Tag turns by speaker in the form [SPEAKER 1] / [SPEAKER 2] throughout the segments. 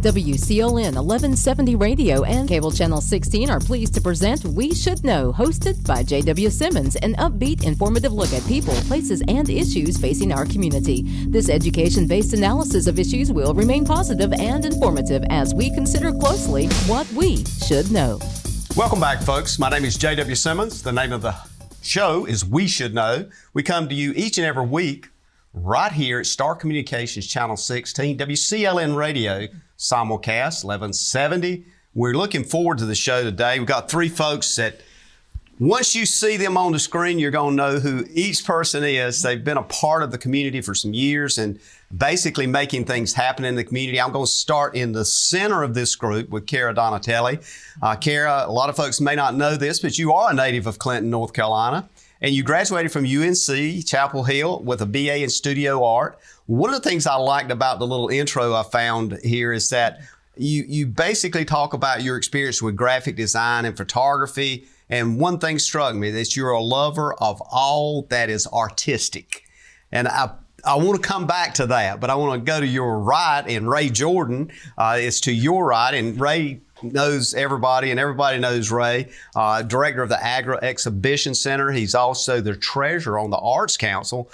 [SPEAKER 1] WCLN 1170 Radio and Cable Channel 16 are pleased to present We Should Know, hosted by J.W. Simmons, an upbeat, informative look at people, places, and issues facing our community. This education-based analysis of issues will remain positive and informative as we consider closely what we should know.
[SPEAKER 2] Welcome back, folks. My name is J.W. Simmons. The name of the show is We Should Know. We come to you each and every week right here at Star Communications Channel 16, WCLN Radio, simulcast 1170. We're looking forward to the show today. We've got three folks that once you see them on the screen, you're going to know who each person is. They've been a part of the community for some years and basically making things happen in the community. I'm going to start in the center of this group with Cara Donatelli. Cara, a lot of folks may not know this, but you are a native of Clinton, North Carolina, and you graduated from UNC Chapel Hill with a BA in studio art. One of the things I liked about the little intro I found here is that you basically talk about your experience with graphic design and photography. And one thing struck me, that you're a lover of all that is artistic. And I want to come back to that, but I want to go to your right, and Ray Jordan is to your right, and Ray knows everybody, and everybody knows Ray, director of the Agra Exhibition Center. He's also the treasurer on the Arts Council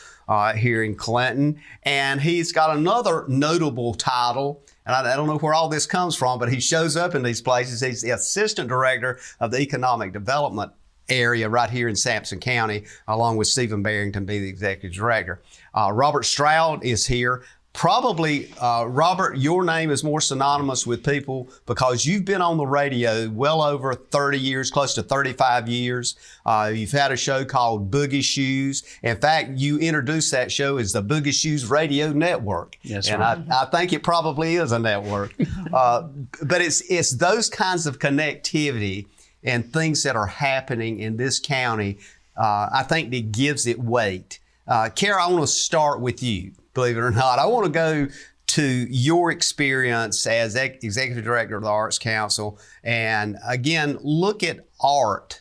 [SPEAKER 2] here in Clinton, and he's got another notable title. And I don't know where all this comes from, but he shows up in these places. He's the assistant director of the economic development area right here in Sampson County, along with Stephen Barrington, be the executive director. Robert Stroud is here. Probably, Robert, your name is more synonymous with people because you've been on the radio well over 30 years, close to 35 years. You've had a show called Boogie Shoes. In fact, you introduced that show as the Boogie Shoes Radio Network. Yes, and right. I think it probably is a network. But it's those kinds of connectivity and things that are happening in this county, I think that gives it weight. Cara, I want to start with you. Believe it or not, I want to go to your experience as executive director of the Arts Council, and again, look at art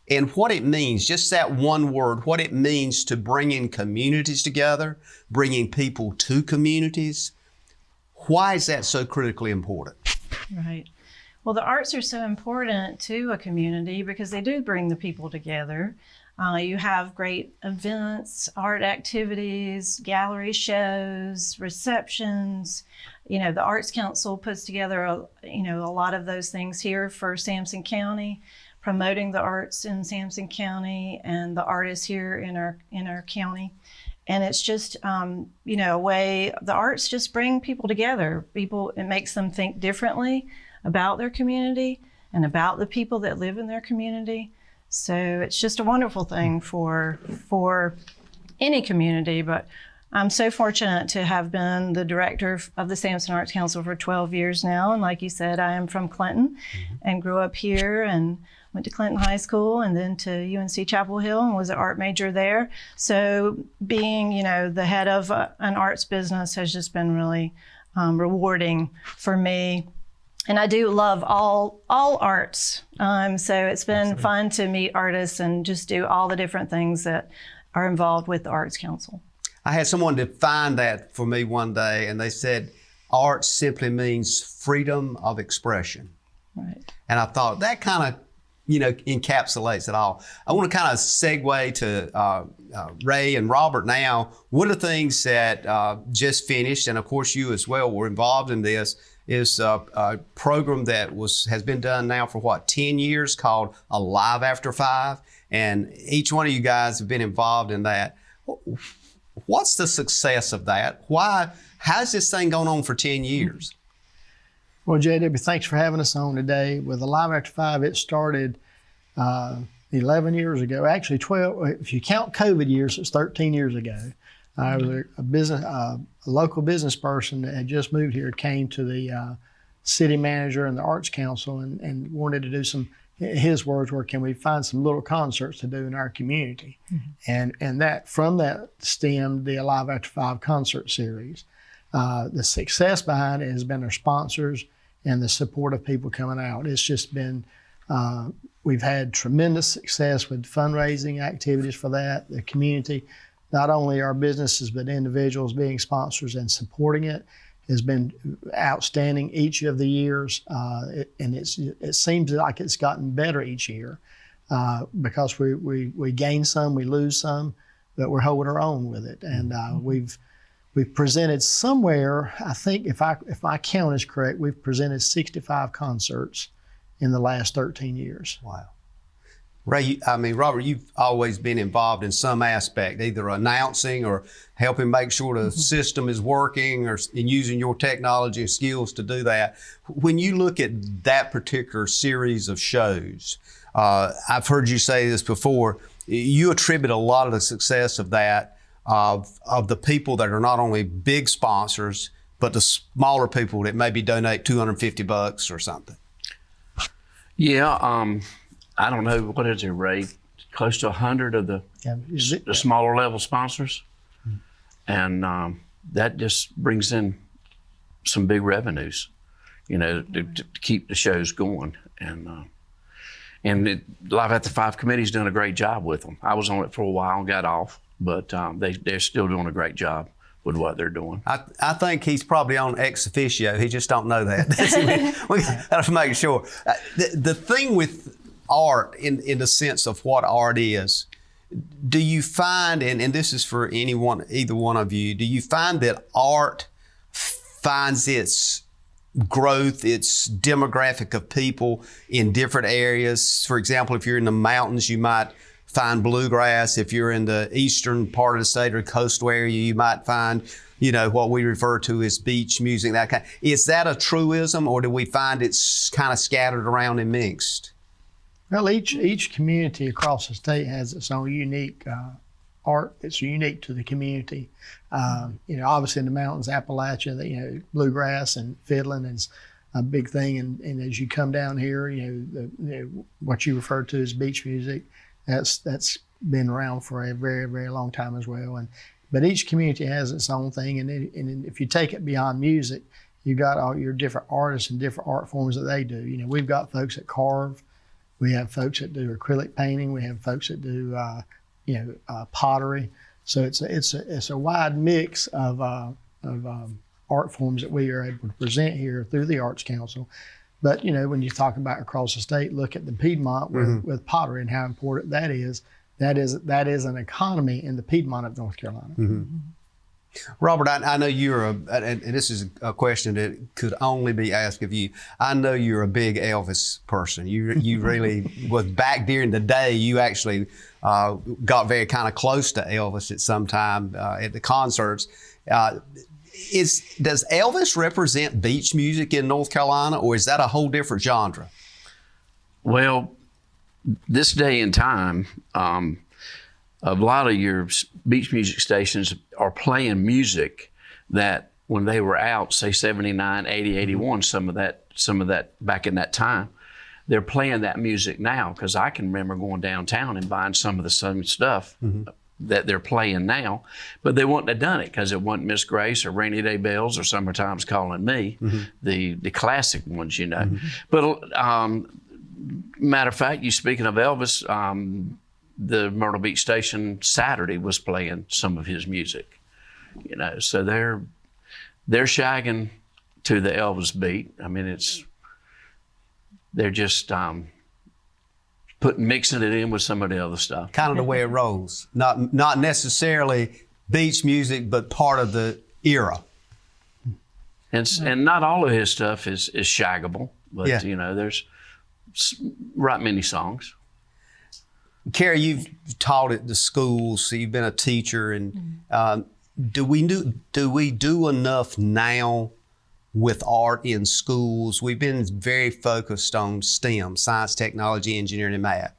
[SPEAKER 2] and what it means, just that one word, what it means to bringing communities together, bringing people to communities. Why is that so critically important?
[SPEAKER 3] Right. Well, the arts are so important to a community because they do bring the people together. You have great events, art activities, gallery shows, receptions. You know, the Arts Council puts together, a lot of those things here for Sampson County, promoting the arts in Sampson County and the artists here in our county. And it's just, a way, the arts just bring people together. It makes them think differently about their community and about the people that live in their community. So it's just a wonderful thing for any community, but I'm so fortunate to have been the director of the Sampson Arts Council for 12 years now. And like you said, I am from Clinton and grew up here and went to Clinton High School and then to UNC Chapel Hill and was an art major there. So being, the head of an arts business has just been really rewarding for me. And I do love all arts. So it's been fun to meet artists and just do all the different things that are involved with the Arts Council.
[SPEAKER 2] I had someone define that for me one day, and they said, art simply means freedom of expression.
[SPEAKER 3] Right.
[SPEAKER 2] And I thought that kind of, encapsulates it all. I want to kind of segue to Ray and Robert now. One of the things that just finished, and of course you as well were involved in this, is a program that has been done now for 10 years called Alive After 5. And each one of you guys have been involved in that. What's the success of that? How's this thing going on for 10 years?
[SPEAKER 4] Well, JW, thanks for having us on today. With Alive After 5, it started 11 years ago. Actually, 12, if you count COVID years, it's 13 years ago. I was a local business person that had just moved here, came to the city manager and the Arts Council and wanted to do some, his words were, can we find some little concerts to do in our community? And that from that stemmed the Alive After 5 concert series. The success behind it has been our sponsors and the support of people coming out. It's just been, we've had tremendous success with fundraising activities for that, the community. Not only our businesses, but individuals being sponsors and supporting it has been outstanding each of the years, and it seems like it's gotten better each year because we gain some, we lose some, but we're holding our own with it. And we've presented somewhere, I think if my count is correct, we've presented 65 concerts in the last 13 years.
[SPEAKER 2] Wow. Ray, Robert, you've always been involved in some aspect, either announcing or helping make sure the system is working or in using your technology and skills to do that. When you look at that particular series of shows, I've heard you say this before, you attribute a lot of the success of that of the people that are not only big sponsors, but the smaller people that maybe donate $250 or something.
[SPEAKER 5] Yeah, I don't know, what is it, Ray? Close to 100 of the smaller level sponsors. And that just brings in some big revenues, to keep the shows going. And Live at the Five Committee's done a great job with them. I was on it for a while and got off, but they're still doing a great job with what they're doing.
[SPEAKER 2] I think he's probably on ex officio. He just don't know that. We got to make sure. The thing with art, in the sense of what art is, do you find, and this is for either one of you, do you find that art finds its growth, its demographic of people in different areas? For example, if you're in the mountains, you might find bluegrass. If you're in the eastern part of the state or coastal area, you might find, what we refer to as beach music, that kind. Is that a truism, or do we find it's kind of scattered around and mixed?
[SPEAKER 4] Well, each community across the state has its own unique art that's unique to the community. Obviously in the mountains, Appalachia, bluegrass and fiddling is a big thing. And as you come down here, what you refer to as beach music, that's been around for a very, very long time as well. But each community has its own thing. And if you take it beyond music, you got all your different artists and different art forms that they do. We've got folks that carve. We have folks that do acrylic painting. We have folks that do, pottery. So it's a wide mix of art forms that we are able to present here through the Arts Council. But when you talk about across the state, look at the Piedmont with pottery and how important that is. That is an economy in the Piedmont of North Carolina.
[SPEAKER 2] Mm-hmm. Robert, I know you're and this is a question that could only be asked of you. I know you're a big Elvis person. You really was back during the day. You actually got very kind of close to Elvis at some time at the concerts. Does Elvis represent beach music in North Carolina, or is that a whole different genre?
[SPEAKER 5] Well, this day and time, a lot of your beach music stations are playing music that when they were out, say 79, 80, 81, some of that back in that time, they're playing that music now, because I can remember going downtown and buying some of the same stuff that they're playing now, but they wouldn't have done it because it wasn't Miss Grace or Rainy Day Bells or Summertime's Calling Me, the classic ones, But matter of fact, you speaking of Elvis, the Myrtle Beach station Saturday was playing some of his music, so they're shagging to the Elvis beat. I mean, they're just mixing it in with some of the other stuff.
[SPEAKER 2] Kind of the way it rolls. Not necessarily beach music, but part of the era.
[SPEAKER 5] And not all of his stuff is shaggable, but there's right many songs.
[SPEAKER 2] Carrie, you've taught at the schools, so you've been a teacher, and do we do enough now with art in schools? We've been very focused on STEM, science, technology, engineering, and math.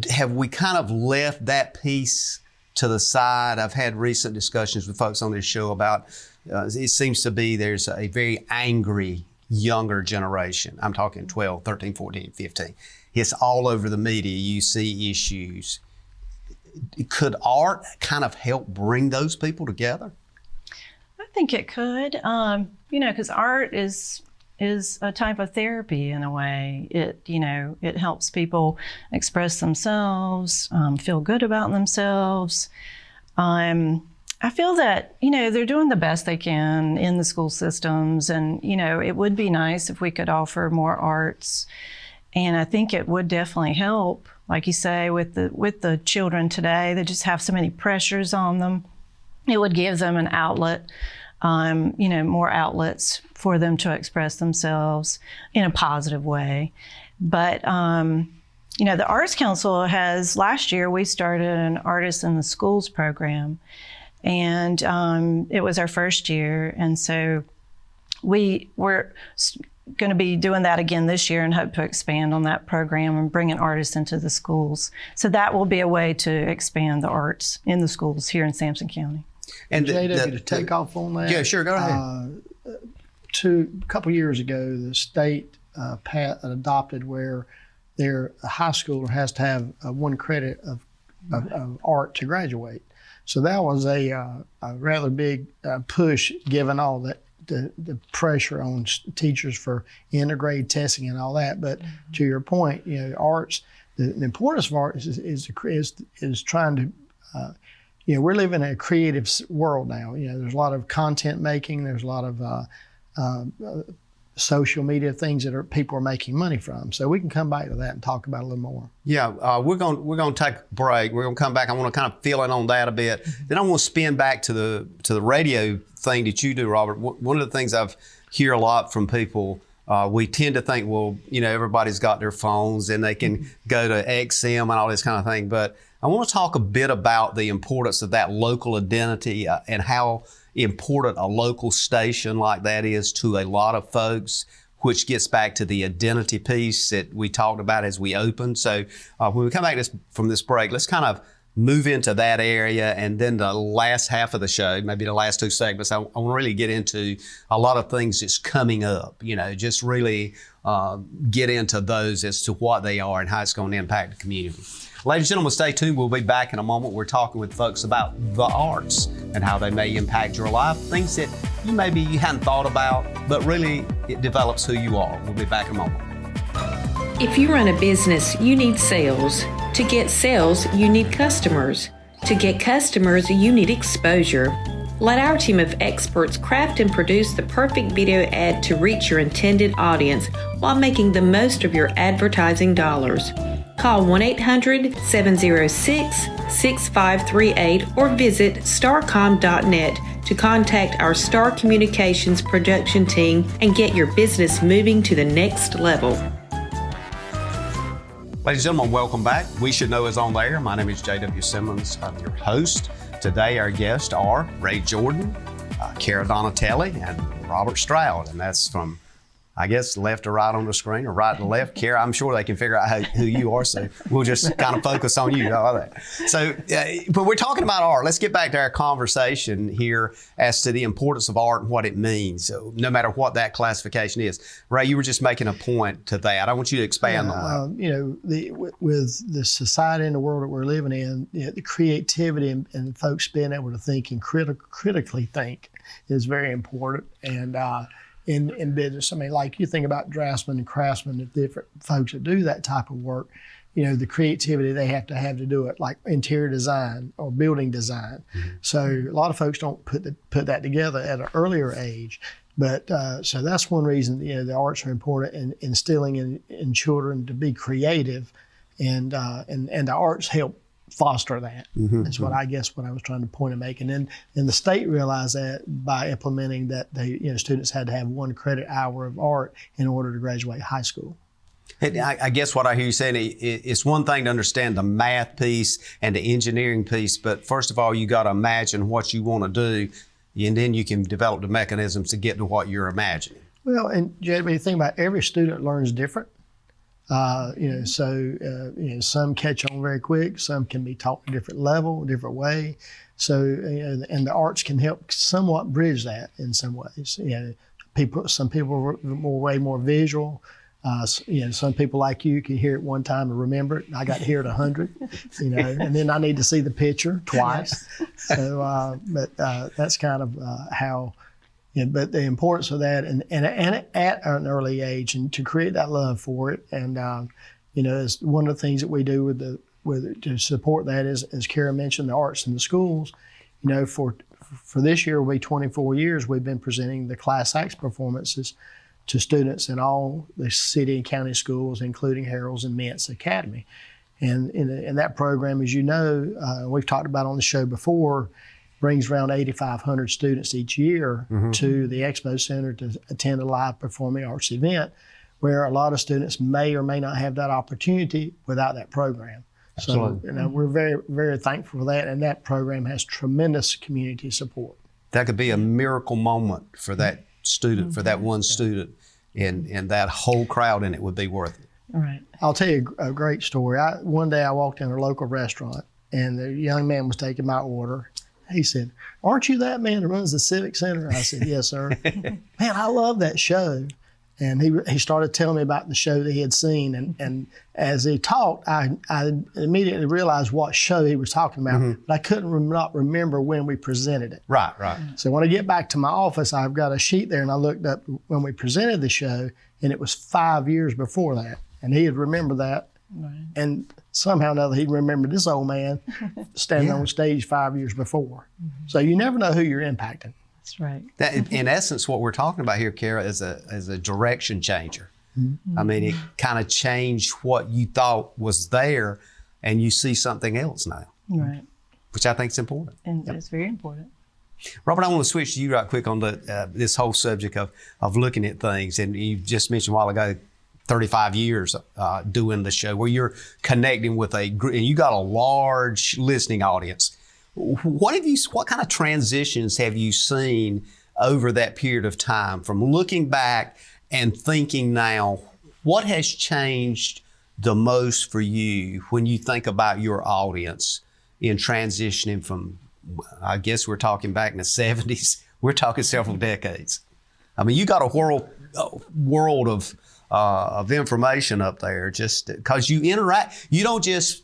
[SPEAKER 2] Have we kind of left that piece to the side? I've had recent discussions with folks on this show about it seems to be there's a very angry younger generation. I'm talking 12, 13, 14, 15. It's all over the media. You see issues. Could art kind of help bring those people together?
[SPEAKER 3] I think it could, because art is a type of therapy in a way. It helps people express themselves, feel good about themselves. I feel that, they're doing the best they can in the school systems. And, it would be nice if we could offer more arts. And I think it would definitely help, like you say, with the children today. They just have so many pressures on them. It would give them an outlet, more outlets for them to express themselves in a positive way. But, the Arts Council last year, we started an Artists in the Schools program. And it was our first year. And so we're going to be doing that again this year and hope to expand on that program and bringing artists into the schools. So that will be a way to expand the arts in the schools here in Sampson County.
[SPEAKER 4] And JW, to take off on that.
[SPEAKER 2] Yeah, sure, go ahead.
[SPEAKER 4] A couple years ago, the state adopted where their high schooler has to have 1 credit of art to graduate. So that was a rather big push, given all the pressure on teachers for intergrade testing and all that. But to your point, arts, the importance of arts is trying to, we're living in a creative world now. There's a lot of content making. There's a lot of social media things that people are making money from. So we can come back to that and talk about it a little more.
[SPEAKER 2] Yeah, we're going to take a break. We're going to come back. I want to kind of fill in on that a bit. Then I want to spin back to the radio thing that you do, Robert. One of the things I've hear a lot from people, we tend to think, well, everybody's got their phones and they can go to XM and all this kind of thing. But I want to talk a bit about the importance of that local identity and how important a local station like that is to a lot of folks, which gets back to the identity piece that we talked about as we opened. So when we come back from this break, let's kind of move into that area, and then the last half of the show, maybe the last 2 segments, I want to really get into a lot of things that's coming up, just really get into those as to what they are and how it's going to impact the community. Ladies and gentlemen, stay tuned. We'll be back in a moment. We're talking with folks about the arts and how they may impact your life, things that you hadn't thought about, but really it develops who you are. We'll be back in a moment.
[SPEAKER 6] If you run a business, you need sales. To get sales, you need customers. To get customers, you need exposure. Let our team of experts craft and produce the perfect video ad to reach your intended audience while making the most of your advertising dollars. Call 1-800-706-6538 or visit starcom.net to contact our Star Communications production team and get your business moving to the next level.
[SPEAKER 2] Ladies and gentlemen, welcome back. We Should Know is on the air. My name is J.W. Simmons. I'm your host. Today, our guests are Ray Jordan, Cara Donatelli, and Robert Stroud. And that's from, I guess, left to right on the screen, or right to left. Cara, I'm sure they can figure out who you are, so we'll just kind of focus on you. I love that. So, but we're talking about art. Let's get back to our conversation here as to the importance of art and what it means, so no matter what that classification is. Ray, you were just making a point to that. I want you to expand on that.
[SPEAKER 4] With the society and the world that we're living in, the creativity and folks being able to think and critically think is very important. And in business, like you think about draftsmen and craftsmen, and different folks that do that type of work, the creativity they have to do it, like interior design or building design. Mm-hmm. So a lot of folks don't put that together at an earlier age. But so that's one reason the arts are important, in instilling in children to be creative, and the arts help foster that. Mm-hmm. That's what I was trying to make. And then the state realized that by implementing that students had to have 1 credit hour of art in order to graduate high school.
[SPEAKER 2] I guess what I hear you saying, it's one thing to understand the math piece and the engineering piece, but first of all, you got to imagine what you want to do, and then you can develop the mechanisms to get to what you're imagining.
[SPEAKER 4] Well, and Jed, when you think about it, every student learns different. Some catch on very quick, some can be taught at a different level, a different way. So, and the arts can help somewhat bridge that in some ways. Some people are way more visual. Some people like you can hear it one time and remember it. I got to hear it 100, and then I need to see the picture twice. So, but that's kind of how. But the importance of that, and at an early age, and to create that love for it, and is one of the things that we do to support that is, as Cara mentioned, the arts in the schools. For for this year will be 24 years we've been presenting the Class Acts performances to students in all the city and county schools, including Harold's and Mintz Academy. And in that program, as you know, we've talked about on the show before, brings around 8,500 students each year to the Expo Center to attend a live performing arts event, where a lot of students may or may not have that opportunity without that program. So we're very, very thankful for that, and that program has tremendous community support.
[SPEAKER 2] That could be a miracle moment for that student, for that one student, and that whole crowd in it would be worth it.
[SPEAKER 3] Right.
[SPEAKER 4] I'll tell you a great story. One day I walked in a local restaurant, and the young man was taking my order. He said, "Aren't you that man that runs the Civic Center?" I said, "Yes, sir." "Man, I love that show." And he started telling me about the show that he had seen. And as he talked, I immediately realized what show he was talking about, but I couldn't not remember when we presented it.
[SPEAKER 2] Right.
[SPEAKER 4] So when I get back to my office, I've got a sheet there, and I looked up when we presented the show, and it was 5 years before that. And he had remembered that. Right. And somehow or another, he remembered this old man standing on stage 5 years before. So you never know who you're impacting.
[SPEAKER 3] That's right.
[SPEAKER 2] That, in essence, what we're talking about here, Kara, is a direction changer. I mean, it kind of changed what you thought was there, and you see something else now.
[SPEAKER 3] Right.
[SPEAKER 2] Which I think is important.
[SPEAKER 3] And it's very important.
[SPEAKER 2] Robert, I want to switch to you right quick on this whole subject of looking at things. And you just mentioned a while ago, 35 years doing the show, where you're connecting with a group, and you got a large listening audience. What kind of transitions have you seen over that period of time, from looking back and thinking now? What has changed the most for you when you think about your audience in transitioning from, I guess we're talking back in the 70s, we're talking several decades. I mean, you got a world of information up there, just because you interact. You don't just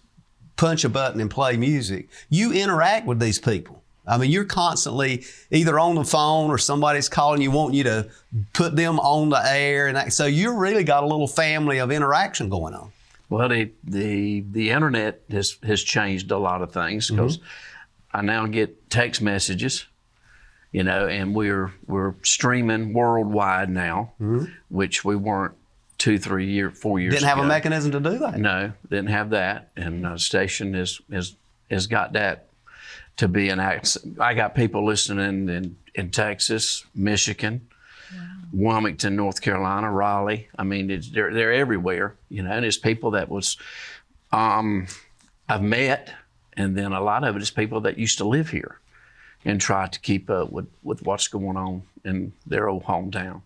[SPEAKER 2] punch a button and play music. You interact with these people. I mean, you're constantly either on the phone or somebody's calling you, wanting you to put them on the air. And so you really got a little family of interaction going on.
[SPEAKER 5] Well, the internet has changed a lot of things, because I now get text messages, and we're streaming worldwide now, which we weren't 2, 3 years, 4 years ago.
[SPEAKER 2] Didn't have a mechanism to do that.
[SPEAKER 5] No, didn't have that. And the station has got that to be an act. I got people listening in Texas, Michigan, Wilmington, North Carolina, Raleigh. I mean, they're everywhere, and it's people that I've met, and then a lot of it is people that used to live here and try to keep up with what's going on in their old hometown.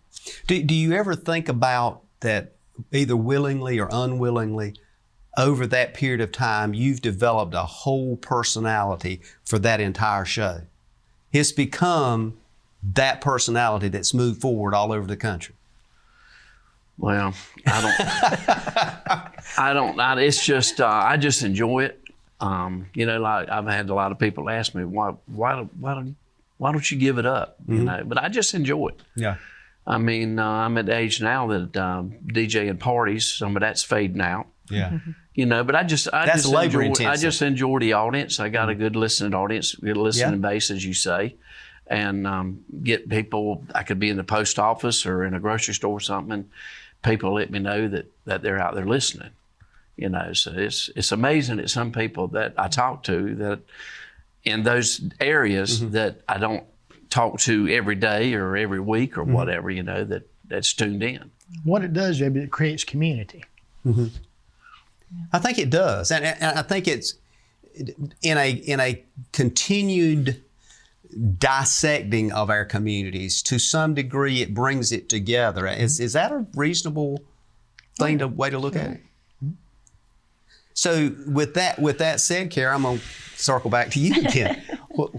[SPEAKER 2] Do you ever think about that, either willingly or unwillingly, over that period of time, you've developed a whole personality for that entire show? It's become that personality that's moved forward all over the country.
[SPEAKER 5] Well, it's just, I just enjoy it. Like I've had a lot of people ask me, why don't you give it up? But I just enjoy it.
[SPEAKER 2] Yeah.
[SPEAKER 5] I mean, I'm at the age now that DJing parties, some of that's fading out.
[SPEAKER 2] Yeah.
[SPEAKER 5] But I just enjoy the audience. I got a good listening audience, good listening base, as you say, and get people. I could be in the post office or in a grocery store or something, and people let me know that they're out there listening. So it's amazing that some people that I talk to that in those areas that I don't talk to every day or every week or whatever, that's tuned in.
[SPEAKER 4] What it does, JB, it creates community.
[SPEAKER 2] I think it does, and I think it's in a continued dissecting of our communities. To some degree, it brings it together. Is that a reasonable way to look at it? So with that said, Kara, I'm gonna circle back to you again.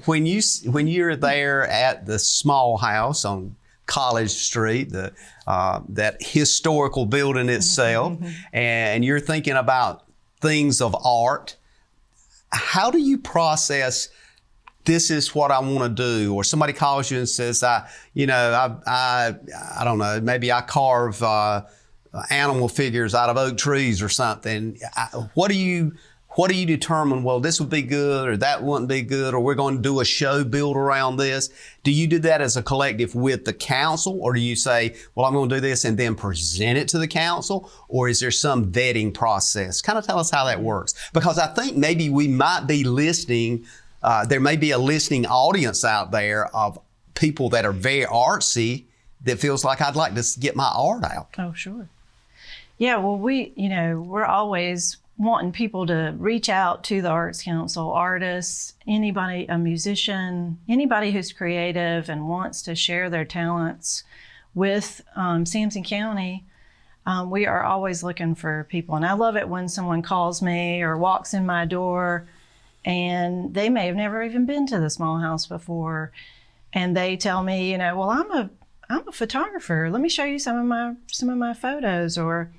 [SPEAKER 2] When you're there at the small house on College Street, that historical building itself, and you're thinking about things of art, how do you process, this is what I want to do? Or somebody calls you and says, I don't know, maybe I carve animal figures out of oak trees or something. what do you determine, well, this would be good or that wouldn't be good, or we're going to do a show built around this? Do you do that as a collective with the council, or do you say, well, I'm going to do this and then present it to the council, or is there some vetting process? Kind of tell us how that works. Because I think maybe we might be listening, there may be a listening audience out there of people that are very artsy that feels like I'd like to get my art out.
[SPEAKER 3] Oh, sure. Yeah, well, we're always wanting people to reach out to the Arts Council, artists, anybody, a musician, anybody who's creative and wants to share their talents with Sampson County. We are always looking for people. And I love it when someone calls me or walks in my door and they may have never even been to the Small House before. And they tell me, well, I'm a photographer. Let me show you some of my photos. Or,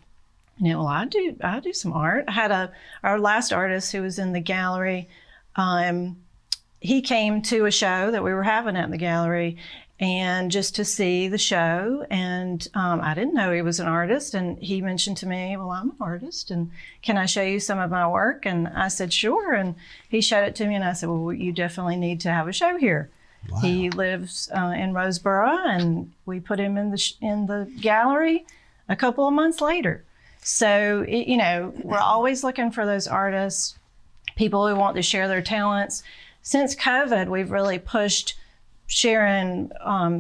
[SPEAKER 3] well, I do some art. I had our last artist who was in the gallery. He came to a show that we were having at the gallery, and just to see the show. And I didn't know he was an artist. And he mentioned to me, well, I'm an artist, and can I show you some of my work? And I said, sure. And he showed it to me, and I said, well, you definitely need to have a show here. Wow. He lives in Roseboro, and we put him in the gallery a couple of months later. So, we're always looking for those artists, people who want to share their talents. Since COVID, we've really pushed sharing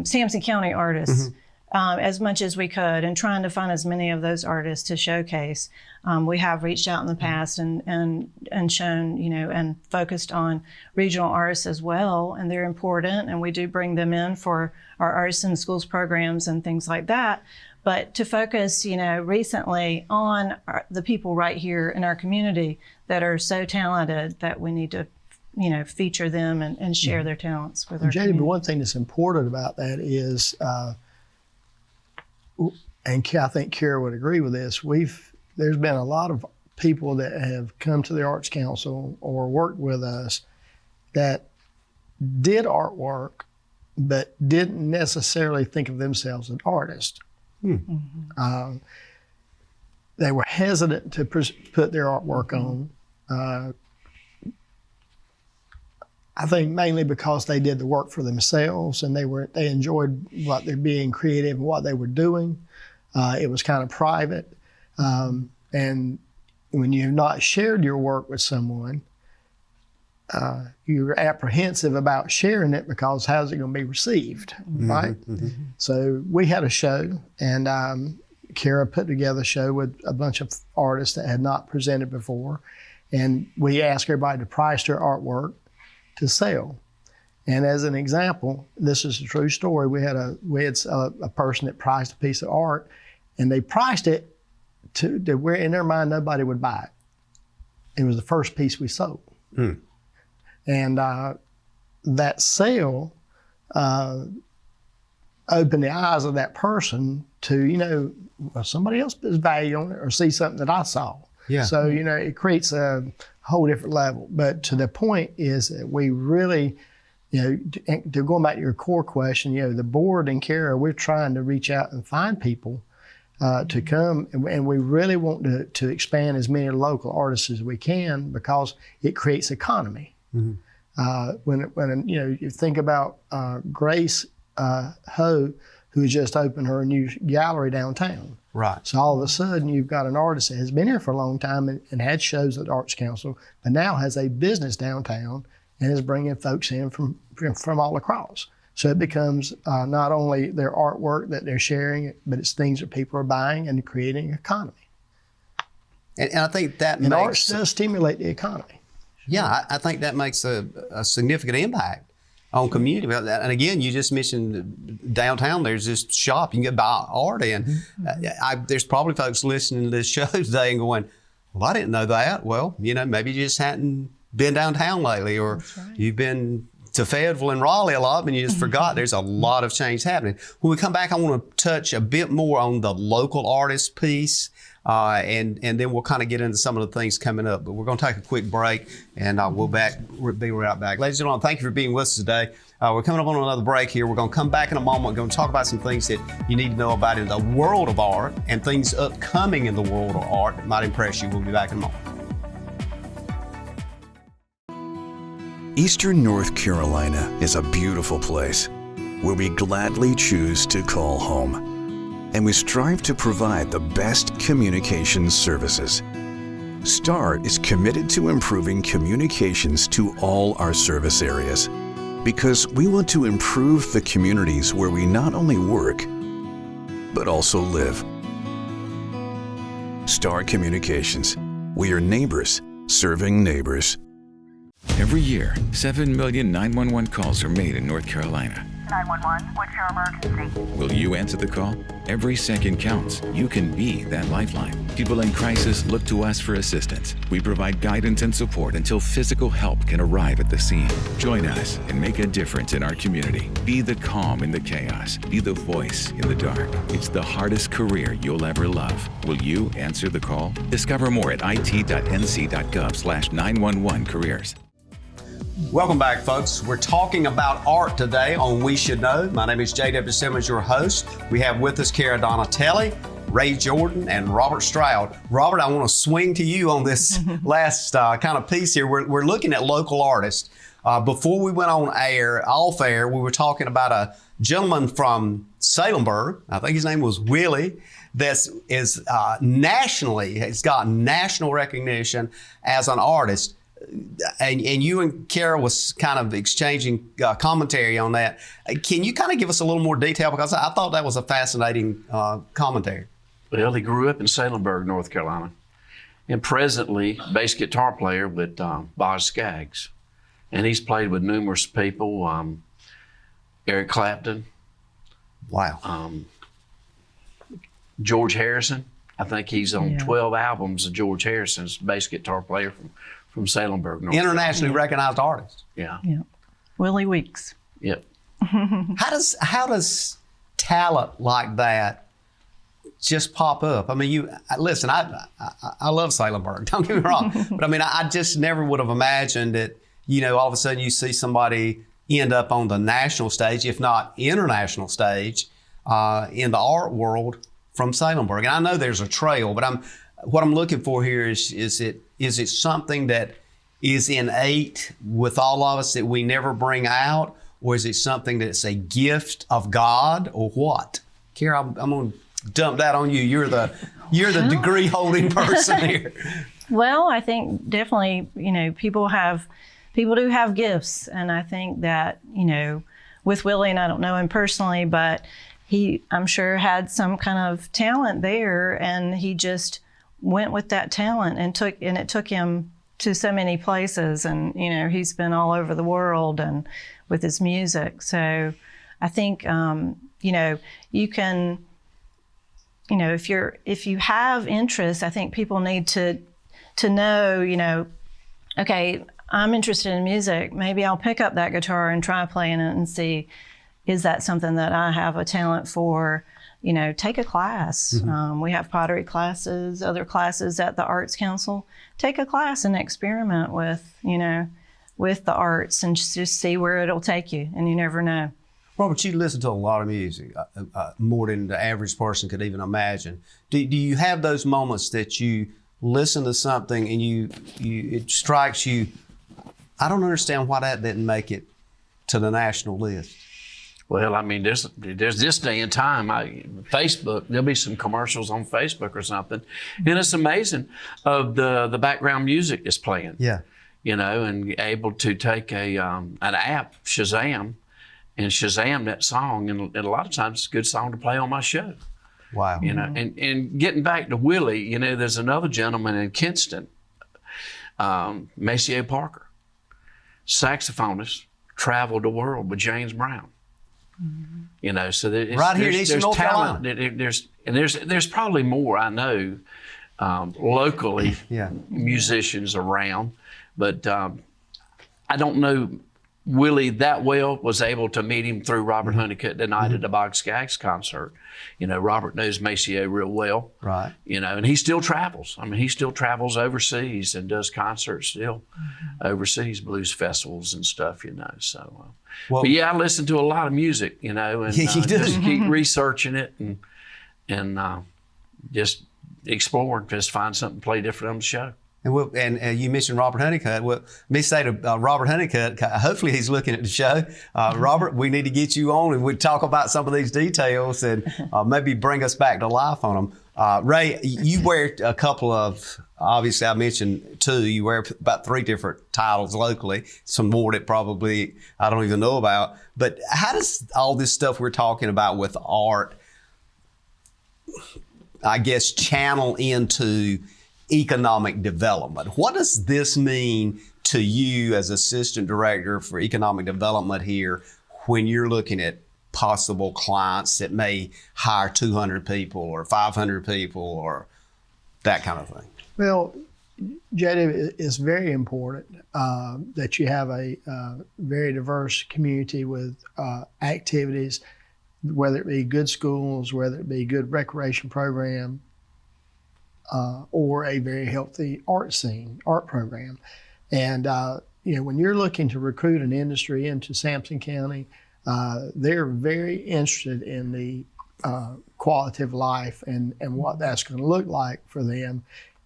[SPEAKER 3] Sampson County artists as much as we could, and trying to find as many of those artists to showcase. We have reached out in the past and shown, and focused on regional artists as well, and they're important, and we do bring them in for our Artists in Schools programs and things like that. But to focus, recently on the people right here in our community that are so talented that we need to, feature them and share their talents with our community.
[SPEAKER 4] But one thing that's important about that is, and I think Kara would agree with this, there's been a lot of people that have come to the Arts Council or worked with us that did artwork, but didn't necessarily think of themselves as artists. They were hesitant to put their artwork on. I think mainly because they did the work for themselves, and they enjoyed what they're being creative and what they were doing. It was kind of private. And when you've not shared your work with someone, you're apprehensive about sharing it because how's it going to be received, right? So we had a show, and Kara put together a show with a bunch of artists that had not presented before, and we asked everybody to price their artwork to sell. And as an example, this is a true story. We had a person that priced a piece of art, and they priced it to where in their mind nobody would buy it. It was the first piece we sold. And that sale opened the eyes of that person to, somebody else puts value on it or see something that I saw. Yeah. So, it creates a whole different level. But to the point is that we really, to going back to your core question, the board and Kara, we're trying to reach out and find people to come, and we really want to expand as many local artists as we can because it creates economy. When you think about Grace Ho, who just opened her new gallery downtown. Right. So all of a sudden you've got an artist that has been here for a long time and had shows at the Arts Council, but now has a business downtown and is bringing folks in from all across. So it becomes not only their artwork that they're sharing, but it's things that people are buying and creating an economy.
[SPEAKER 2] And I think that
[SPEAKER 4] and arts does stimulate the economy.
[SPEAKER 2] Yeah, I think that makes a significant impact on community. And again, you just mentioned downtown, there's this shop, you can go buy art in. There's probably folks listening to this show today and going, well, I didn't know that. Well, maybe you just hadn't been downtown lately, or you've been to Fayetteville and Raleigh a lot, and you just forgot there's a lot of change happening. When we come back, I want to touch a bit more on the local artist piece, and then we'll kind of get into some of the things coming up. But we're going to take a quick break, and we'll be right back. Ladies and gentlemen, thank you for being with us today. We're coming up on another break here. We're going to come back in a moment. We're going to talk about some things that you need to know about in the world of art and things upcoming in the world of art that might impress you. We'll be back in a moment.
[SPEAKER 7] Eastern North Carolina is a beautiful place where we gladly choose to call home, and we strive to provide the best communications services. STAR is committed to improving communications to all our service areas because we want to improve the communities where we not only work, but also live. STAR Communications. We are neighbors serving neighbors.
[SPEAKER 8] Every year, 7 million 911 calls are made in North Carolina.
[SPEAKER 9] 911, what's your emergency?
[SPEAKER 8] Will you answer the call? Every second counts. You can be that lifeline. People in crisis look to us for assistance. We provide guidance and support until physical help can arrive at the scene. Join us and make a difference in our community. Be the calm in the chaos. Be the voice in the dark. It's the hardest career you'll ever love. Will you answer the call? Discover more at it.nc.gov/911careers.
[SPEAKER 2] Welcome back, folks. We're talking about art today on We Should Know. My name is J.W. Simmons, your host. We have with us Cara Donatelli, Ray Jordan, and Robert Stroud. Robert, I want to swing to you on this last kind of piece here. We're looking at local artists. Before we went on air, off air, we were talking about a gentleman from Salemburg. I think his name was Willie. This is nationally, has gotten national recognition as an artist. And you and Cara was kind of exchanging commentary on that. Can you kind of give us a little more detail? Because I thought that was a fascinating commentary.
[SPEAKER 5] Well, he grew up in Salemburg, North Carolina, and presently bass guitar player with Boz Scaggs. And he's played with numerous people, Eric Clapton.
[SPEAKER 2] Wow.
[SPEAKER 5] George Harrison. I think he's on 12 albums of George Harrison's bass guitar player from Salemburg, North
[SPEAKER 2] Internationally
[SPEAKER 5] Carolina.
[SPEAKER 2] recognized artist.
[SPEAKER 5] Yeah.
[SPEAKER 3] Willie Weeks.
[SPEAKER 5] Yep.
[SPEAKER 2] How does talent like that just pop up? I mean, listen. I love Salemburg. Don't get me wrong, but I mean, I just never would have imagined that. All of a sudden you see somebody end up on the national stage, if not international stage, in the art world from Salemburg. And I know there's a trail, but what I'm looking for here is it something that is innate with all of us that we never bring out, or is it something that's a gift of God, or what? Cara, I'm going to dump that on you. You're the degree holding person here.
[SPEAKER 3] Well, I think definitely, people do have gifts, and I think that, with Willie, and I don't know him personally, but he, I'm sure, had some kind of talent there, and he just went with that talent and it took him to so many places, and he's been all over the world and with his music. So I think you can, if you have interest, I think people need to know, okay, I'm interested in music. Maybe I'll pick up that guitar and try playing it and see, is that something that I have a talent for? Take a class.
[SPEAKER 2] Mm-hmm.
[SPEAKER 3] We have pottery classes, other classes at the Arts Council. Take a class and experiment with the arts and just see where it'll take you, and you never know.
[SPEAKER 2] Robert, you listen to a lot of music, more than the average person could even imagine. Do you have those moments that you listen to something and it strikes you, I don't understand why that didn't make it to the national list?
[SPEAKER 5] Well, I mean, there's this day and time, Facebook, there'll be some commercials on Facebook or something, and it's amazing of the background music that's playing.
[SPEAKER 2] Yeah.
[SPEAKER 5] And able to take an app, Shazam, and Shazam that song, and a lot of times it's a good song to play on my show.
[SPEAKER 2] Wow.
[SPEAKER 5] And getting back to Willie, there's another gentleman in Kinston, Maceo Parker, saxophonist, traveled the world with James Brown. Mm-hmm. So
[SPEAKER 2] right here in Eastern North Carolina.
[SPEAKER 5] There's probably more I know locally, musicians around, but I don't know Willie that well. Was able to meet him through Robert Honeycutt the night at the Boz Scaggs concert. Robert knows Maceo real well.
[SPEAKER 2] Right.
[SPEAKER 5] And he still travels. I mean, he still travels overseas and does concerts still overseas, blues festivals and stuff, So, but yeah, I listen to a lot of music, and just keep researching it and just exploring, just find something to play different on the show.
[SPEAKER 2] And you mentioned Robert Honeycutt. Well, let me say to Robert Honeycutt, hopefully he's looking at the show. Robert, we need to get you on and we'll talk about some of these details and maybe bring us back to life on them. Ray, you wear a couple of, obviously I mentioned 2, you wear about 3 different titles locally, some more that probably I don't even know about. But how does all this stuff we're talking about with art, I guess, channel into economic development? What does this mean to you as assistant director for economic development here when you're looking at possible clients that may hire 200 people or 500 people or that kind of thing?
[SPEAKER 4] Well, JW, it's very important that you have a very diverse community with activities, whether it be good schools, whether it be good recreation program, or a very healthy art scene, art program. And, when you're looking to recruit an industry into Sampson County, they're very interested in the quality of life and what that's going to look like for them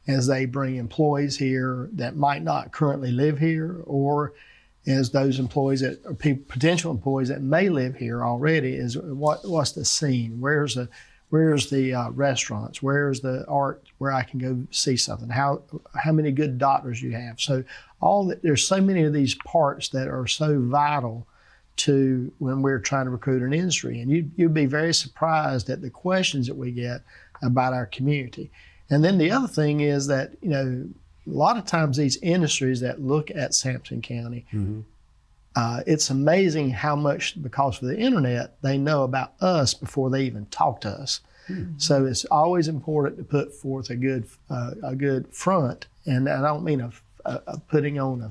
[SPEAKER 4] as they bring employees here that might not currently live here, or as those employees that are potential employees that may live here already. Is what's the scene? Where's the restaurants? Where's the art where I can go see something? How many good doctors you have? So there's so many of these parts that are so vital to when we're trying to recruit an industry. And you'd be very surprised at the questions that we get about our community. And then the other thing is that, a lot of times these industries that look at Sampson County, it's amazing how much, because of the internet, they know about us before they even talk to us. So it's always important to put forth a good front, and I don't mean a putting on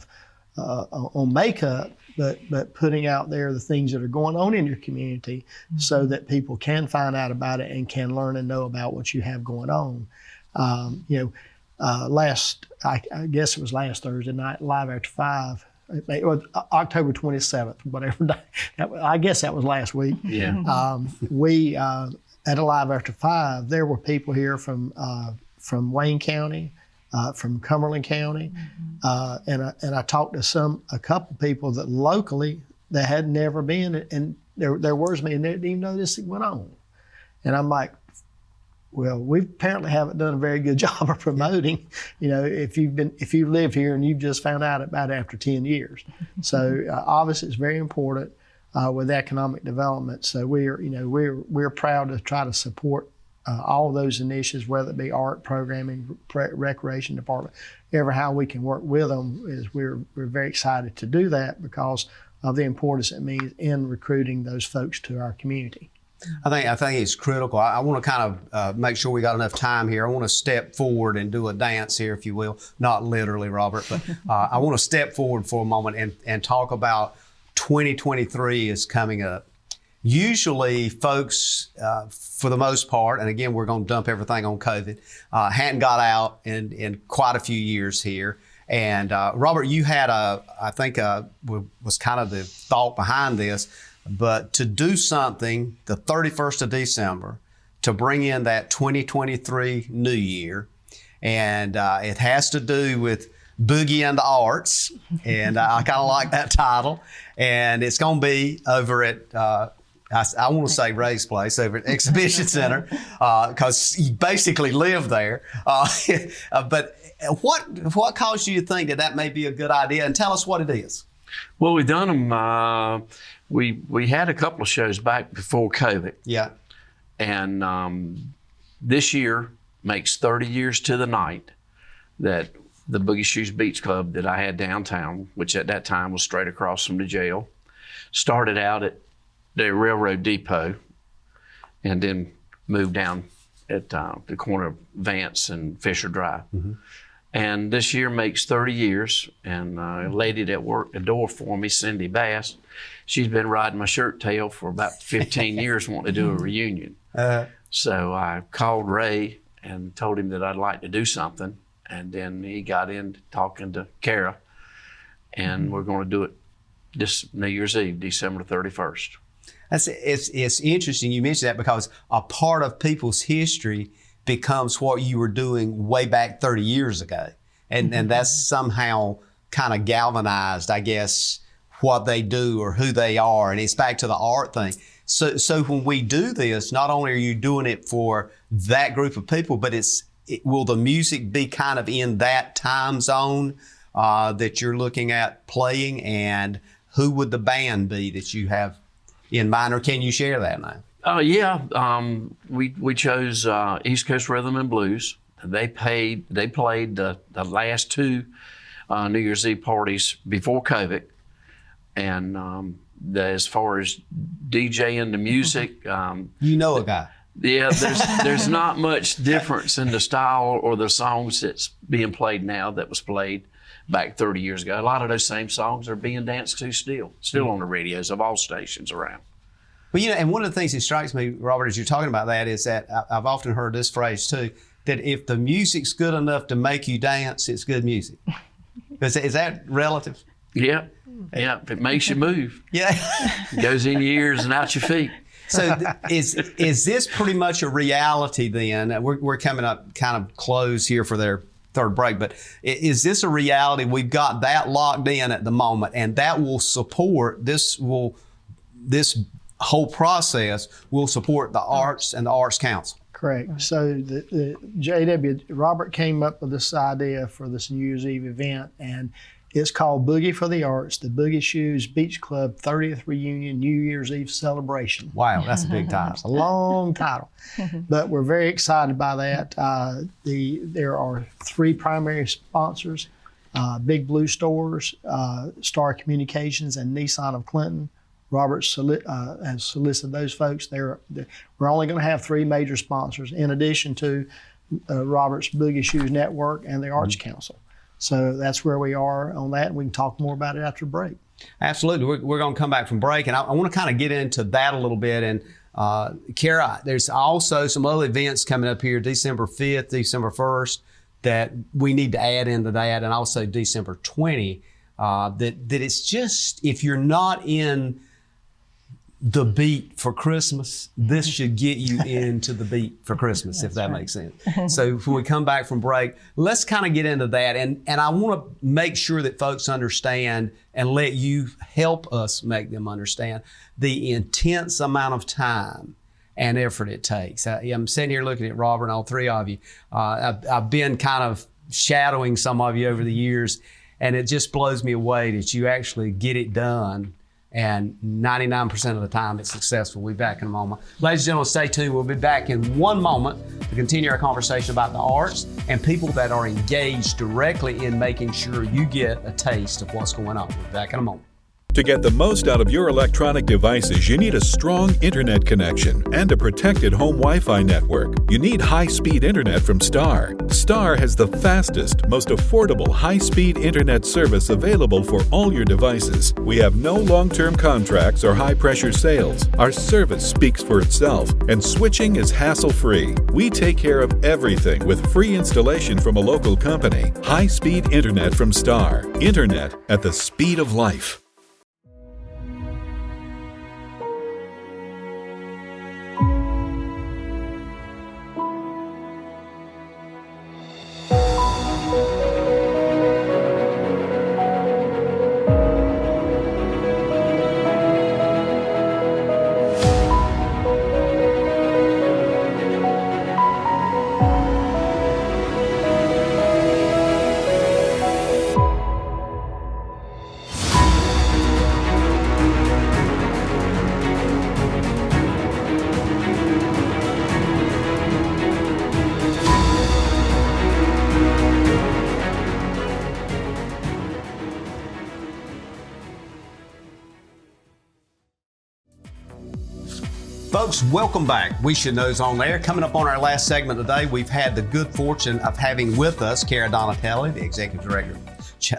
[SPEAKER 4] makeup, but putting out there the things that are going on in your community, so that people can find out about it and can learn and know about what you have going on. I guess it was last Thursday night, Live After 5. It was October 27th, whatever day. I guess that was last week.
[SPEAKER 5] Yeah.
[SPEAKER 4] We at Live After 5, there were people here from Wayne County, from Cumberland County, and I talked to a couple people that locally that had never been, and their words to me, and they didn't even know this went on. And I'm like, well, we apparently haven't done a very good job of promoting, if you've lived here and you've just found out about it after 10 years. So obviously it's very important with economic development. So we're proud to try to support all of those initiatives, whether it be art programming, recreation department, how we can work with them. Is we're very excited to do that because of the importance it means in recruiting those folks to our community.
[SPEAKER 2] I think it's critical. I want to kind of make sure we got enough time here. I want to step forward and do a dance here, if you will. Not literally, Robert, but I want to step forward for a moment and talk about 2023 is coming up. Usually folks, for the most part, and again, we're going to dump everything on COVID, hadn't got out in quite a few years here. And Robert, you had I think was kind of the thought behind this, but to do something the 31st of December to bring in that 2023 new year, and it has to do with Boogie and the Arts, and I kind of like that title, and it's going to be over at I want to say Ray's place over at Exhibition Center, because you basically live there. But what caused you to think that may be a good idea? And tell us what it is.
[SPEAKER 5] Well, we've done them. We had a couple of shows back before COVID.
[SPEAKER 2] Yeah.
[SPEAKER 5] And this year makes 30 years to the night that the Boogie Shoes Beach Club that I had downtown, which at that time was straight across from the jail, started out at the railroad depot and then moved down at the corner of Vance and Fisher Drive. And this year makes 30 years, and a lady that worked the door for me, Cindy Bass, she's been riding my shirt tail for about 15 years wanting to do a reunion. So I called Ray and told him that I'd like to do something, and then he got into talking to Kara, and we're going to do it this New Year's Eve, December 31st.
[SPEAKER 2] It's interesting you mentioned that, because a part of people's history becomes what you were doing way back 30 years ago. and that's somehow kind of galvanized, I guess, what they do or who they are, and it's back to the art thing. So when we do this, not only are you doing it for that group of people, but will the music be kind of in that time zone that you're looking at playing, and who would the band be that you have in mind, or can you share that now?
[SPEAKER 5] We chose East Coast Rhythm and Blues. They played the last two New Year's Eve parties before COVID, and as far as DJing the music,
[SPEAKER 2] you know a guy.
[SPEAKER 5] Yeah, there's not much difference in the style or the songs that's being played now that was played back 30 years ago. A lot of those same songs are being danced to still on the radios of all stations around.
[SPEAKER 2] Well, and one of the things that strikes me, Robert, as you're talking about that, is that I've often heard this phrase too, that if the music's good enough to make you dance, it's good music. Is that relative?
[SPEAKER 5] Yeah. If it makes you move.
[SPEAKER 2] Yeah.
[SPEAKER 5] It goes in your ears and out your feet.
[SPEAKER 2] So is this pretty much a reality then? We're coming up kind of close here for their third break, but is this a reality? We've got that locked in at the moment, and that will support this whole process will support the arts and the Arts Council.
[SPEAKER 4] Correct. So the JW, Robert came up with this idea for this New Year's Eve event, and it's called Boogie for the Arts, the Boogie Shoes Beach Club 30th Reunion New Year's Eve Celebration.
[SPEAKER 2] Wow, that's a big title.
[SPEAKER 4] It's a long title, but we're very excited by that. There are three primary sponsors, Big Blue Stores, Star Communications, and Nissan of Clinton. Robert has solicited those folks. We're only going to have three major sponsors in addition to Robert's Boogie Shoes Network and the Arts Council. So that's where we are on that. We can talk more about it after break.
[SPEAKER 2] Absolutely. We're going to come back from break, and I want to kind of get into that a little bit. And Kara, there's also some other events coming up here, December 5th, December 1st, that we need to add into that, and also December 20, that it's just, if you're not in the beat for Christmas, this should get you into the beat for Christmas, if that makes sense. So when we come back from break, let's kind of get into that. And I want to make sure that folks understand and let you help us make them understand the intense amount of time and effort it takes. I'm sitting here looking at Robert and all three of you. I've been kind of shadowing some of you over the years, and it just blows me away that you actually get it done. And 99% of the time it's successful. We'll be back in a moment. Ladies and gentlemen, stay tuned. We'll be back in one moment to continue our conversation about the arts and people that are engaged directly in making sure you get a taste of what's going on. We'll be back in a moment.
[SPEAKER 10] To get the most out of your electronic devices, you need a strong internet connection and a protected home Wi-Fi network. You need high-speed internet from Star. Star has the fastest, most affordable high-speed internet service available for all your devices. We have no long-term contracts or high-pressure sales. Our service speaks for itself, and switching is hassle-free. We take care of everything with free installation from a local company. High-speed internet from Star. Internet at the speed of life.
[SPEAKER 2] Folks, welcome back. We Should Know's on there. Coming up on our last segment today, we've had the good fortune of having with us Kara Donatelli, the Executive Director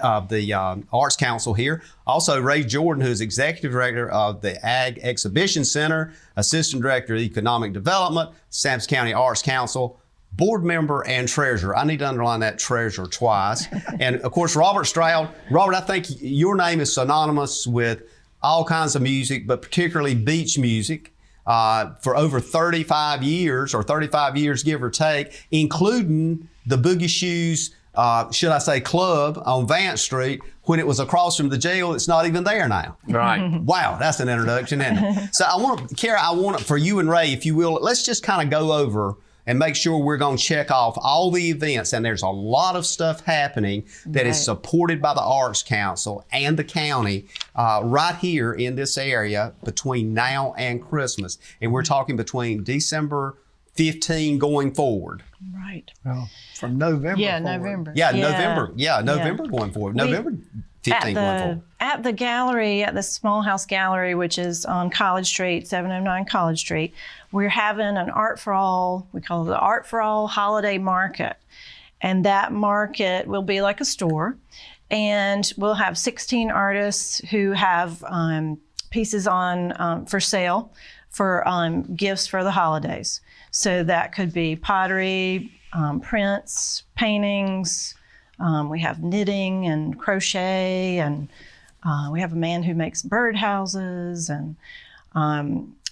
[SPEAKER 2] of the Arts Council here. Also, Ray Jordan, who's Executive Director of the Ag Exhibition Center, Assistant Director of Economic Development, Sampson County Arts Council, board member and treasurer. I need to underline that treasurer twice. And of course, Robert Stroud. Robert, I think your name is synonymous with all kinds of music, but particularly beach music. For over 35 years, or 35 years, give or take, including the Boogie Shoes should I say, club on Vance Street when it was across from the jail. It's not even there now.
[SPEAKER 5] Right.
[SPEAKER 2] Wow, that's an introduction, isn't it? So Kara, I want for you and Ray, if you will, let's just kind of go over and make sure we're going to check off all the events. And there's a lot of stuff happening that is supported by the Arts Council and the county right here in this area between now and Christmas. And we're talking between December 15 going forward.
[SPEAKER 3] Right.
[SPEAKER 4] Well, from November
[SPEAKER 3] Yeah,
[SPEAKER 4] forward.
[SPEAKER 3] November.
[SPEAKER 2] November going forward. November 15 going forward.
[SPEAKER 3] At the gallery, at the Small House Gallery, which is on College Street, 709 College Street, we're having an Art for All, we call it the Art for All Holiday Market. And that market will be like a store. And we'll have 16 artists who have pieces on for sale for gifts for the holidays. So that could be pottery, prints, paintings. We have knitting and crochet, and we have a man who makes birdhouses. And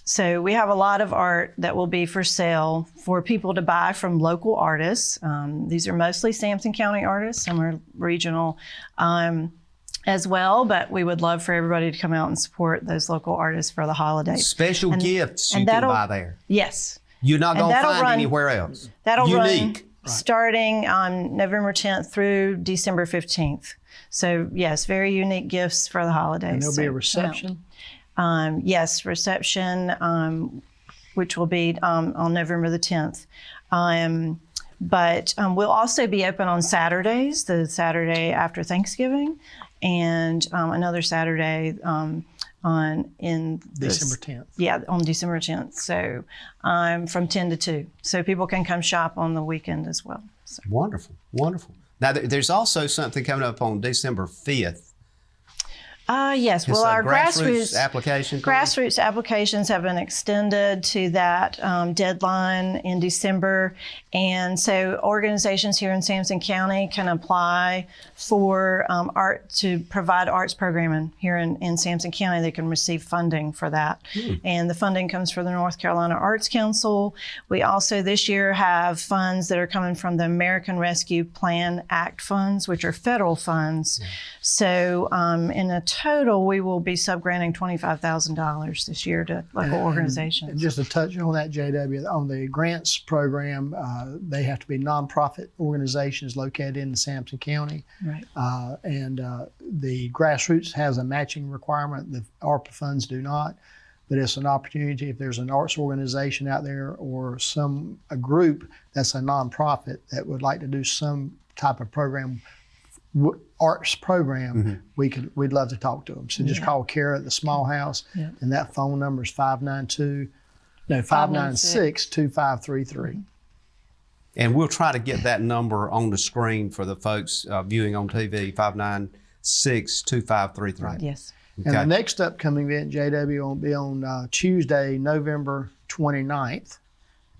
[SPEAKER 3] so we have a lot of art that will be for sale for people to buy from local artists. These are mostly Sampson County artists. Some are regional as well, but we would love for everybody to come out and support those local artists for the holidays.
[SPEAKER 2] Special gifts you can buy there.
[SPEAKER 3] Yes.
[SPEAKER 2] You're not going to find anywhere else.
[SPEAKER 3] That'll
[SPEAKER 2] Unique.
[SPEAKER 3] run starting on November 10th through December 15th. So yes, very unique gifts for the holidays.
[SPEAKER 4] And there'll be a reception?
[SPEAKER 3] Yes, reception, which will be on November the 10th. But we'll also be open on Saturdays, the Saturday after Thanksgiving, and another Saturday on
[SPEAKER 4] December 10th.
[SPEAKER 3] Yeah, on December 10th. So from 10 to 2. So people can come shop on the weekend as well. So.
[SPEAKER 2] Wonderful, wonderful. Now, there's also something coming up on December 5th.
[SPEAKER 3] Yes, well, our grassroots
[SPEAKER 2] application.
[SPEAKER 3] Grassroots applications have been extended to that deadline in December. And so organizations here in Sampson County can apply for art to provide arts programming here in Sampson County. They can receive funding for that. And the funding comes from the North Carolina Arts Council. We also this year have funds that are coming from the American Rescue Plan Act funds, which are federal funds. So in a total, we will be subgranting $25,000 this year to local organizations.
[SPEAKER 4] And just to touch on that, JW, on the grants program, they have to be nonprofit organizations located in Sampson County.
[SPEAKER 3] Right.
[SPEAKER 4] And the grassroots has a matching requirement. The ARPA funds do not. But it's an opportunity if there's an arts organization out there or a group that's a nonprofit that would like to do some type of program, arts program, we'd love to talk to them. So just call Kara at the Small House, and that phone number is 596-2533.
[SPEAKER 2] And we'll try to get that number on the screen for the folks viewing on TV, 596-2533.
[SPEAKER 3] Yes.
[SPEAKER 2] Okay.
[SPEAKER 4] And the next upcoming event, JW, will be on Tuesday, November 29th.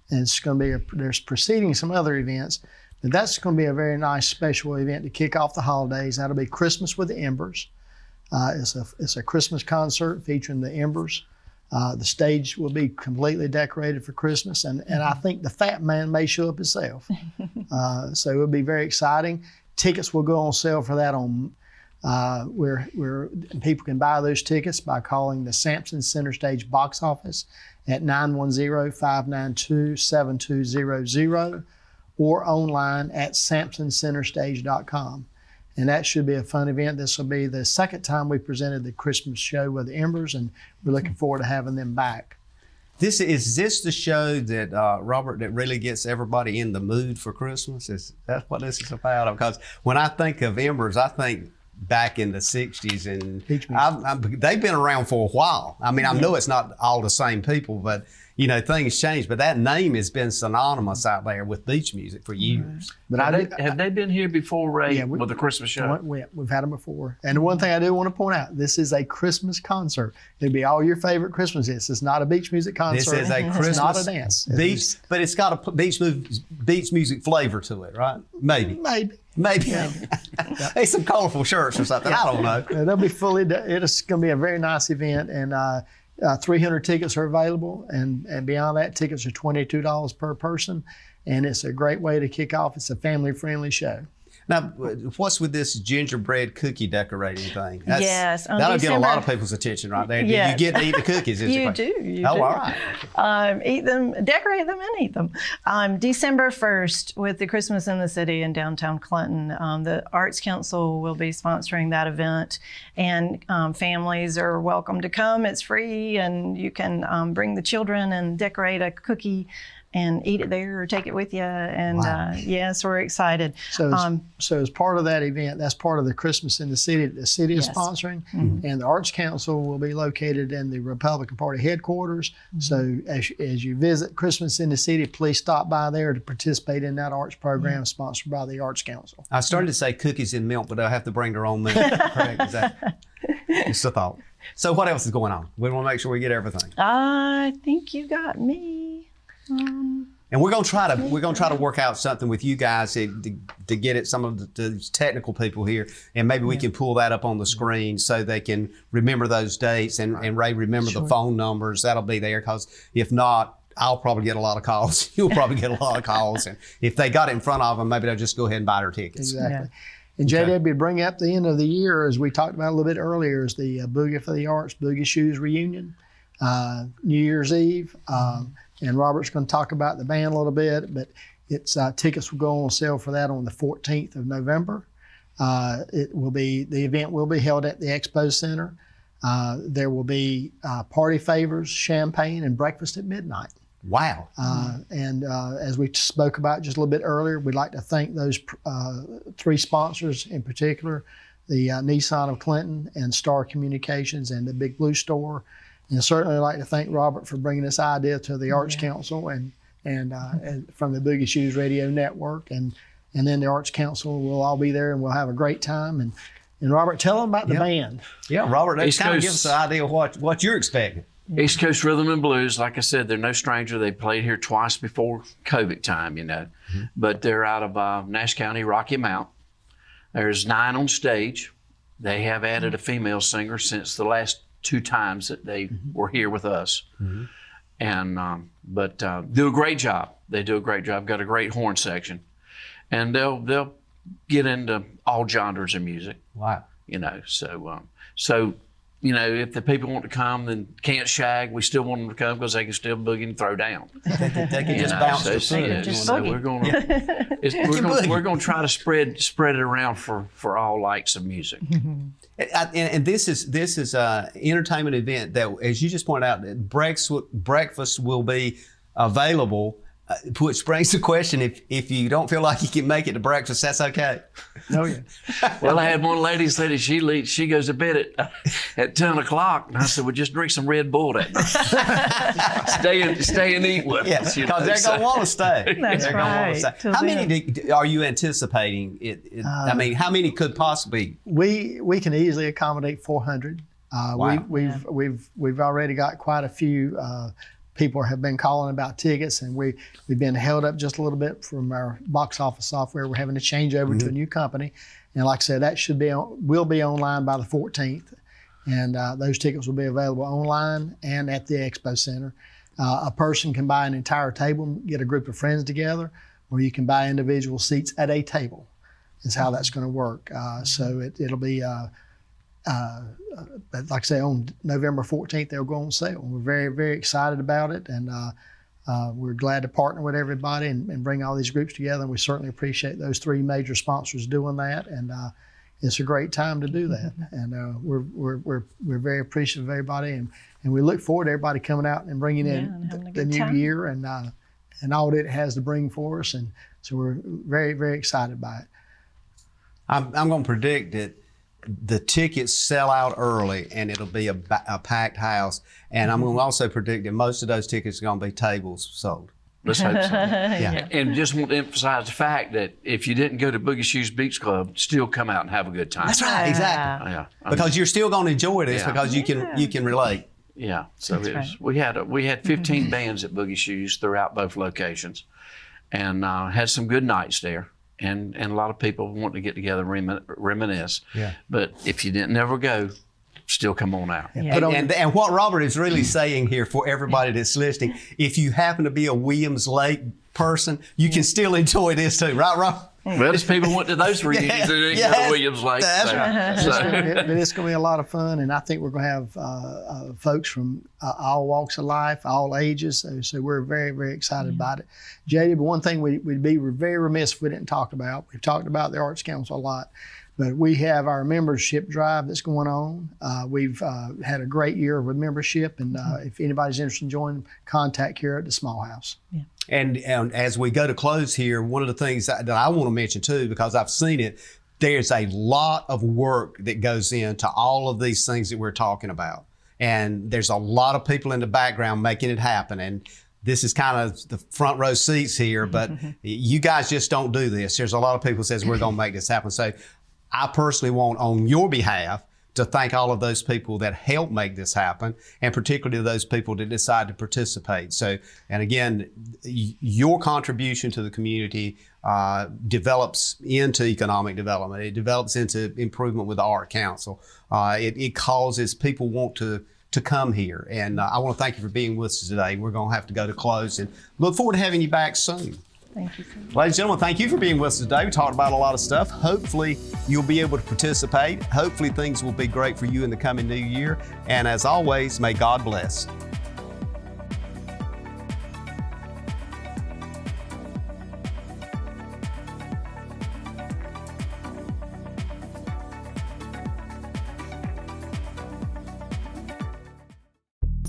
[SPEAKER 4] And it's going to be, there's preceding some other events, but that's going to be a very nice special event to kick off the holidays. That'll be Christmas with the Embers. It's a Christmas concert featuring the Embers. The stage will be completely decorated for Christmas, and I think the Fat Man may show up himself. So it'll be very exciting. Tickets will go on sale for that on where people can buy those tickets by calling the Sampson Center Stage box office at 910-592-7200 or online at sampsoncenterstage.com. And that should be a fun event. This will be the second time we presented the Christmas show with the Embers, and we're looking forward to having them back.
[SPEAKER 2] Is this the show that, Robert, that really gets everybody in the mood for Christmas? That's what this is about? Because when I think of Embers, I think back in the 60s, and they've been around for a while. I mean, I know it's not all the same people, but you know, things change. But that name has been synonymous out there with beach music for years.
[SPEAKER 5] But have they been here before, Ray, with the Christmas show?
[SPEAKER 4] We've had them before. And the one thing I do want to point out, this is a Christmas concert. It'll be all your favorite Christmas hits. It's not a beach music concert.
[SPEAKER 2] This is a Christmas.
[SPEAKER 4] It's not a dance.
[SPEAKER 2] Beach, but it's got a beach music flavor to it, right? Maybe. Yeah. Hey, some colorful shirts or something. I don't know.
[SPEAKER 4] They'll be it's going to be a very nice event, and 300 tickets are available, and beyond that, tickets are $22 per person, and it's a great way to kick off. It's a family-friendly show.
[SPEAKER 2] Now, what's with this gingerbread cookie decorating thing?
[SPEAKER 3] Yes, on
[SPEAKER 2] that'll get a lot
[SPEAKER 3] December-
[SPEAKER 2] of people's attention right there.
[SPEAKER 3] Yes.
[SPEAKER 2] You get to eat the cookies. Is the
[SPEAKER 3] You
[SPEAKER 2] question.
[SPEAKER 3] do. You
[SPEAKER 2] Oh,
[SPEAKER 3] do.
[SPEAKER 2] all right.
[SPEAKER 3] Eat them, decorate them, and eat them. December 1st, with the Christmas in the City in downtown Clinton, the Arts Council will be sponsoring that event, and families are welcome to come. It's free, and you can bring the children and decorate a cookie and eat it there or take it with you. And yes, we're excited.
[SPEAKER 4] So as part of that event, that's part of the Christmas in the City that the city is
[SPEAKER 3] Yes.
[SPEAKER 4] sponsoring. And the Arts Council will be located in the Republican Party headquarters. So as you visit Christmas in the City, please stop by there to participate in that arts program sponsored by the Arts Council.
[SPEAKER 2] I started to say cookies and milk, but they'll have to bring their own milk. Correct? Is that just a thought? So what else is going on? We want to make sure we get everything.
[SPEAKER 3] I think you got me.
[SPEAKER 2] And we're going to try to work out something with you guys to get at some of the technical people here, and maybe we can pull that up on the screen so they can remember those dates and Ray remember the phone numbers. That'll be there, because if not, I'll probably get a lot of calls. You'll probably get a lot of calls, and if they got it in front of them, maybe they'll just go ahead and buy their tickets.
[SPEAKER 4] Exactly. And JW, to bring up the end of the year, as we talked about a little bit earlier, is the Boogie for the Arts, Boogie Shoes reunion, New Year's Eve. And Robert's going to talk about the band a little bit, but tickets will go on sale for that on the 14th of November. The event will be held at the Expo Center. There will be party favors, champagne, and breakfast at midnight.
[SPEAKER 2] Wow.
[SPEAKER 4] And as we spoke about just a little bit earlier, we'd like to thank those three sponsors in particular, the Nissan of Clinton and Star Communications and the Big Blue Store. And certainly like to thank Robert for bringing this idea to the Arts Council and from the Boogie Shoes Radio Network. And then the Arts Council will all be there, and we'll have a great time. And Robert, tell them about the band.
[SPEAKER 2] Yeah, Robert,
[SPEAKER 5] East
[SPEAKER 2] kind of
[SPEAKER 5] Coast.
[SPEAKER 2] give us an idea of what you're expecting.
[SPEAKER 5] East Coast Rhythm and Blues, like I said, they're no stranger. They played here twice before COVID time, But they're out of Nash County, Rocky Mount. There's 9 on stage. They have added a female singer since the last 2 times that they were here with us. And but do a great job. They do a great job. Got a great horn section, and they'll get into all genres of music.
[SPEAKER 2] Wow.
[SPEAKER 5] So if the people want to come, then can't shag. We still want them to come because they can still boogie and throw down.
[SPEAKER 2] They can just bounce to
[SPEAKER 5] We're going to try to spread it around for all likes of music.
[SPEAKER 2] And this is an entertainment event that, as you just pointed out, breakfast will be available. Which brings the question: if you don't feel like you can make it to breakfast, that's okay.
[SPEAKER 4] Oh yeah.
[SPEAKER 5] Well, I had one lady say that she goes to bed at 10 o'clock, and I said, "Well, just drink some Red Bull that night. Stay and eat with us."
[SPEAKER 2] Because they're gonna want to stay.
[SPEAKER 3] That's
[SPEAKER 2] They're gonna wanna
[SPEAKER 3] right.
[SPEAKER 2] stay.
[SPEAKER 3] Till
[SPEAKER 2] How
[SPEAKER 3] then.
[SPEAKER 2] many are you anticipating? I mean, how many could possibly?
[SPEAKER 4] We can easily accommodate 400.
[SPEAKER 2] Wow.
[SPEAKER 4] We've already got quite a few. People have been calling about tickets, and we've been held up just a little bit from our box office software. We're having to change over to a new company, and like I said, that will be online by the 14th, and those tickets will be available online and at the Expo Center. A person can buy an entire table, get a group of friends together, or you can buy individual seats at a table. Is how that's going to work. So it'll be. But like I say, on November 14th, they'll go on sale. We're very, very excited about it, and we're glad to partner with everybody and bring all these groups together. And we certainly appreciate those 3 major sponsors doing that, and it's a great time to do that. And we're very appreciative of everybody, and we look forward to everybody coming out and bringing in
[SPEAKER 3] having a
[SPEAKER 4] the
[SPEAKER 3] good
[SPEAKER 4] new
[SPEAKER 3] time.
[SPEAKER 4] year and all that it has to bring for us. And so we're very, very excited by it.
[SPEAKER 2] I'm going to predict that the tickets sell out early, and it'll be a packed house. And I'm going to also predict that most of those tickets are going to be tables sold.
[SPEAKER 5] Let's hope so.
[SPEAKER 2] Yeah.
[SPEAKER 5] And just want to emphasize the fact that if you didn't go to Boogie Shoes Beach Club, still come out and have a good time.
[SPEAKER 2] That's right, exactly.
[SPEAKER 5] Yeah.
[SPEAKER 2] Because you're still going to enjoy this
[SPEAKER 5] Yeah.
[SPEAKER 2] because you can relate.
[SPEAKER 5] Yeah. So we had 15 bands at Boogie Shoes throughout both locations, and had some good nights there. And a lot of people want to get together and reminisce.
[SPEAKER 2] Yeah.
[SPEAKER 5] But if you didn't ever go, still come on out.
[SPEAKER 3] Yeah.
[SPEAKER 2] And what Robert is really saying here for everybody that's listening, if you happen to be a Williams Lake person, you can still enjoy this too, right, Rob?
[SPEAKER 5] Well, there's people went to those reunions in Williams Lake.
[SPEAKER 2] That's right.
[SPEAKER 4] But it's going to be a lot of fun, and I think we're going to have folks from all walks of life, all ages. So we're very, very excited about it. JD, but one thing we'd be very remiss if we didn't talk about. We've talked about the Arts Council a lot, but we have our membership drive that's going on. We've had a great year with membership, and if anybody's interested in joining, contact here at the Small House.
[SPEAKER 3] Yeah.
[SPEAKER 2] And as we go to close here, one of the things that I want to mention too, because I've seen it, there's a lot of work that goes into all of these things that we're talking about. And there's a lot of people in the background making it happen. And this is kind of the front row seats here, but you guys just don't do this. There's a lot of people who says we're going to make this happen. So I personally want, on your behalf, to thank all of those people that helped make this happen, and particularly those people that decide to participate. So, and again, your contribution to the community develops into economic development. It develops into improvement with the Art Council. It causes people want to come here. And I want to thank you for being with us today. We're going to have to go to close and look forward to having you back soon.
[SPEAKER 3] Thank you.
[SPEAKER 2] Ladies and gentlemen, thank you for being with us today. We talked about a lot of stuff. Hopefully, you'll be able to participate. Hopefully, things will be great for you in the coming new year. And as always, may God bless.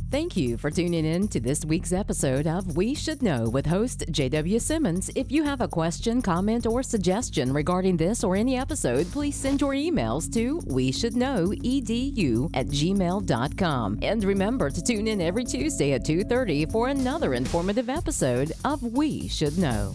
[SPEAKER 1] Thank you for tuning in to this week's episode of We Should Know with host J.W. Simmons. If you have a question, comment, or suggestion regarding this or any episode, please send your emails to weshouldknowedu@gmail.com. And remember to tune in every Tuesday at 2:30 for another informative episode of We Should Know.